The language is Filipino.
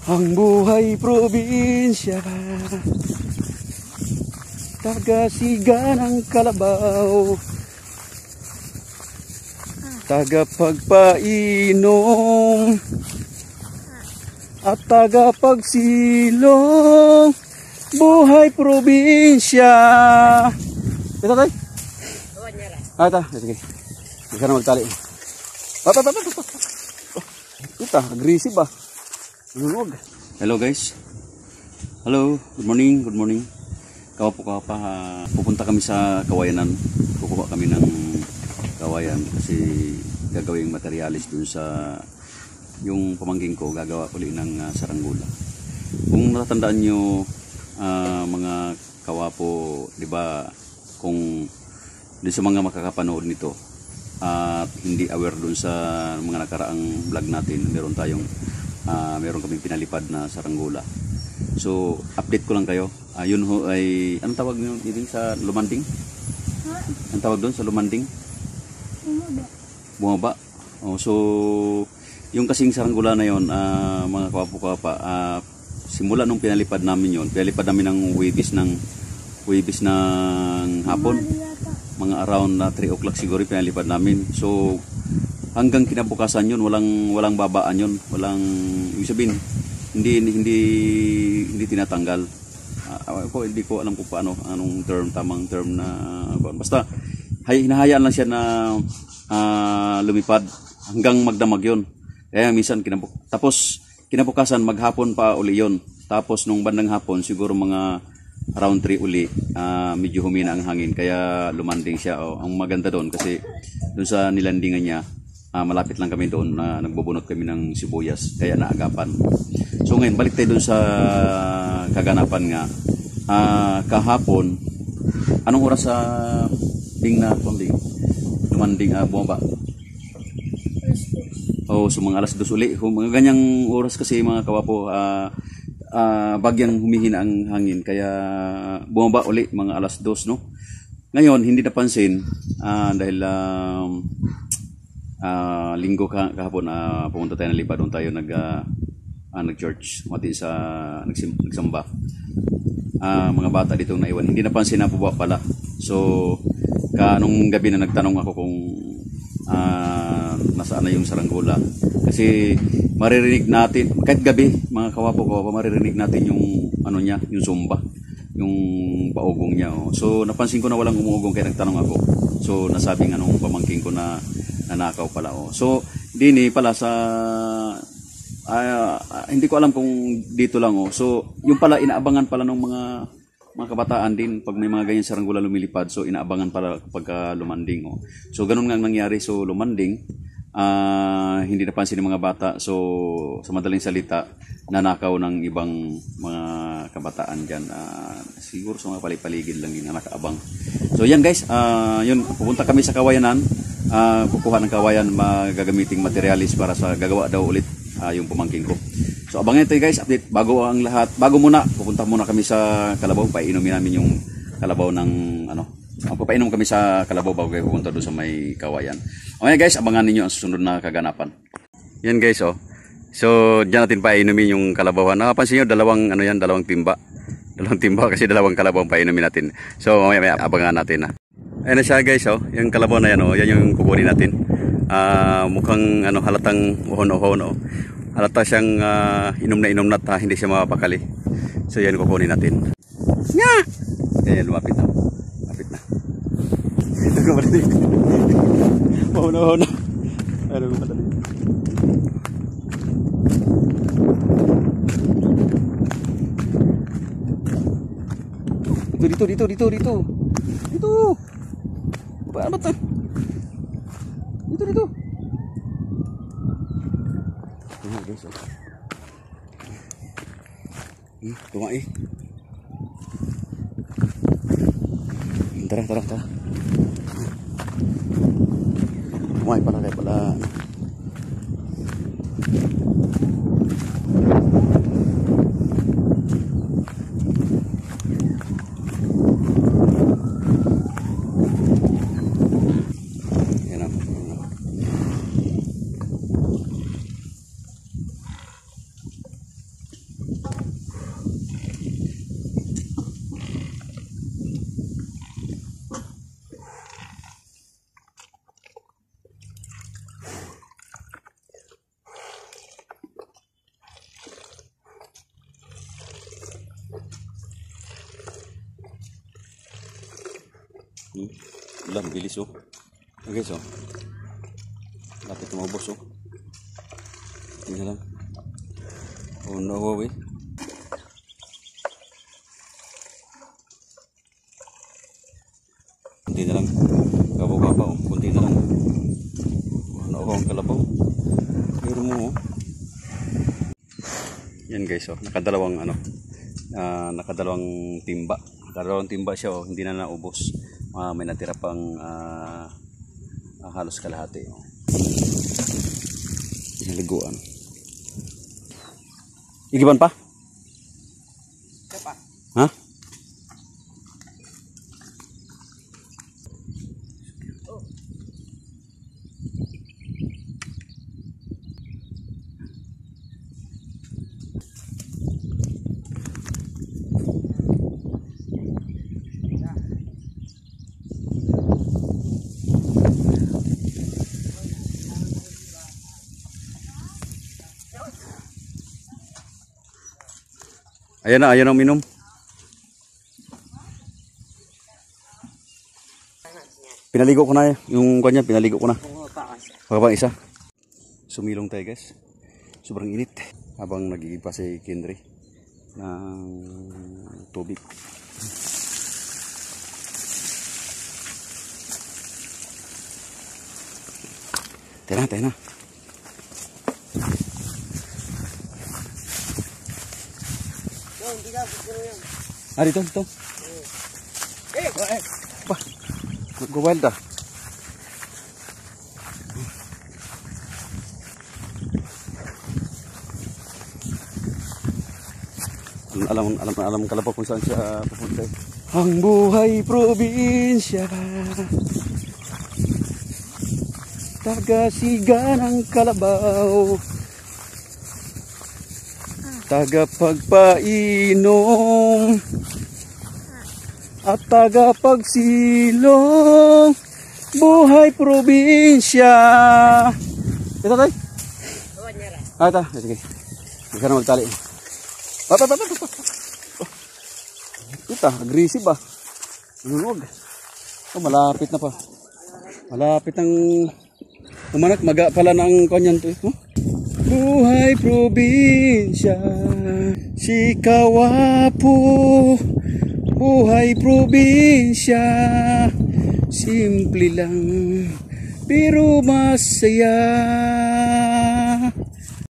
Ang buhay probinsya, taga-siga ng kalabaw, taga-pagpainom at taga-pagsilong. Buhay probinsya. Ito tayo. Ito. Sige. Bisa na magtali. Ito, aggressive ba? Hello guys. Hello, good morning, good morning. Pupunta kami sa Kawayanan. Kukuha kami ng kawayan kasi gagawing materialis dun sa yung pamangking ko, gagawa uli ng saranggula. Kung natatandaan nyo, mga kawapo, di ba, kung di sa mga makakapanood nito at hindi aware dun sa mga nakaraang vlog natin, meron kaming pinalipad na saranggula. So, update ko lang kayo. Yun ho ay, anong tawag nyo dito sa lumanding? Anong tawag doon sa lumanding? Bumaba. So, yung kasing saranggula na yun, mga kawapo-kawapa, simula nung pinalipad namin yun, pinalipad namin ng Huwebes ng hapon. Mga around 3 o'clock siguro pinalipad namin. So, hanggang kinabukasan yun, walang babaan yun, ibig sabihin, hindi tinatanggal. Hindi ko alam kung paano, anong tamang term na, basta hinahayaan lang siya na lumipad hanggang magdamag yun. Kaya minsan tapos kinabukasan maghapon pa uli yun. Tapos nung bandang hapon siguro mga around 3 uli, medyo humina ang hangin kaya lumanding siya. Ang maganda doon kasi doon sa nilandingan niya, malapit lang kami doon na nagbubunot kami ng sibuyas kaya naagapan. So ngayon balik tayo doon sa kaganapan nga. Kahapon, anong oras sa lumanding bumaba? So mga alas 2 uli. Mga ganyang oras kasi mga kawapo, bagyang humihina ang hangin kaya bumaba uli mga alas 2, no? Ngayon hindi napansin dahil linggo kahapon, pumunta tayo ng lipa, doon tayo nag-church, nagsamba. Mga bata dito naiwan, hindi napansin na baba pala. So nung gabi na nagtanong ako kung nasaan na yung saranggula, kasi maririnig natin kahit gabi mga kawapo ko, maririnig natin yung yung sumba, yung paugong niya. So napansin ko na walang umuugong kaya nagtanong ako. So nasabing pamangking ko na nanakaw pala. So dini pala sa hindi ko alam kung dito lang. So yung pala inaabangan pala ng mga kabataan din pag may mga ganyan saranggula lumilipad. So inaabangan pala kapag lumanding. So ganun nga nangyari. So lumanding, hindi napansin ng mga bata. So sa madaling salita, nanakaw ng ibang mga kabataan dyan. Siguro sa mga paligid lang yung nakaabang. So yan guys, yun, pupunta kami sa Kawayanan. Kukuha ng kawayan, magagamiting materialis para sa gagawa daw ulit yung pamangking ko. So abangan ito guys, update bago ang lahat. Bago muna, pupunta muna kami sa Kalabaw, painumin namin yung kalabaw ng papainom kami sa Kalabaw bago kayo pupunta doon sa may kawayan. Okay guys, abangan ninyo ang susunod na kaganapan. Yan guys, so diyan natin painumin yung kalabawan. Nakapansin nyo, dalawang timba. Dalawang timba kasi dalawang kalabaw painumin natin. So mamaya abangan natin . Ayan na siya guys, yung kalabaw na yan, yan yung kukunin natin. Mukhang halatang uhon-uhon. Halata siyang inom na hindi siya mapakali. So yan kukunin natin. Nga! Ayan, lumapit na. Lapit na. Ito ko madali. Uhon-uhon. Ano ko madali. Dito. Paano ba ito? Dito. Ayan guys, tumae. Tara. Tumae pala kayo pala. Ulan, bilis oh. Okay, so. Lapit tumabos oh. Tingnan lang. Oh no way. Kunti na lang. Kabaw-kabaw. Kunti na lang. Ano ako ang kalabaw. Pero mo oh. Yan guys oh. Nakadalawang ano. Nakadalawang timba. Nakadalawang timba siya oh. Hindi na naubos. May natira pang halos kalahati oh. Liguan. Igiban pa? Siapa? Ha? Ayan na uminom. Pinaligo ko na yung kanya, pinaligo ko na. Pagkabang isa. Sumilong tayo guys. Sobrang init. Habang nag-iipa si Kendry ng tubig. Tayo na. Dito. Ba, nag-wild ah. Alam kalabaw kung saan siya pupunta. Ang buhay probinsya, taga-siga ng kalabaw, taga-pagpainom at taga-pagsilong. Buhay probinsya. Ito tayo. Ito. Sige. Hindi ka na magtali. Ito, aggressive ah. Huwag. Oh, malapit na pa. Malapit ang umanak. Maga pala na ang kanyan to. Oh? Buhay probinsya, si Kawapo. Buhay probinsya, simple lang pero masaya.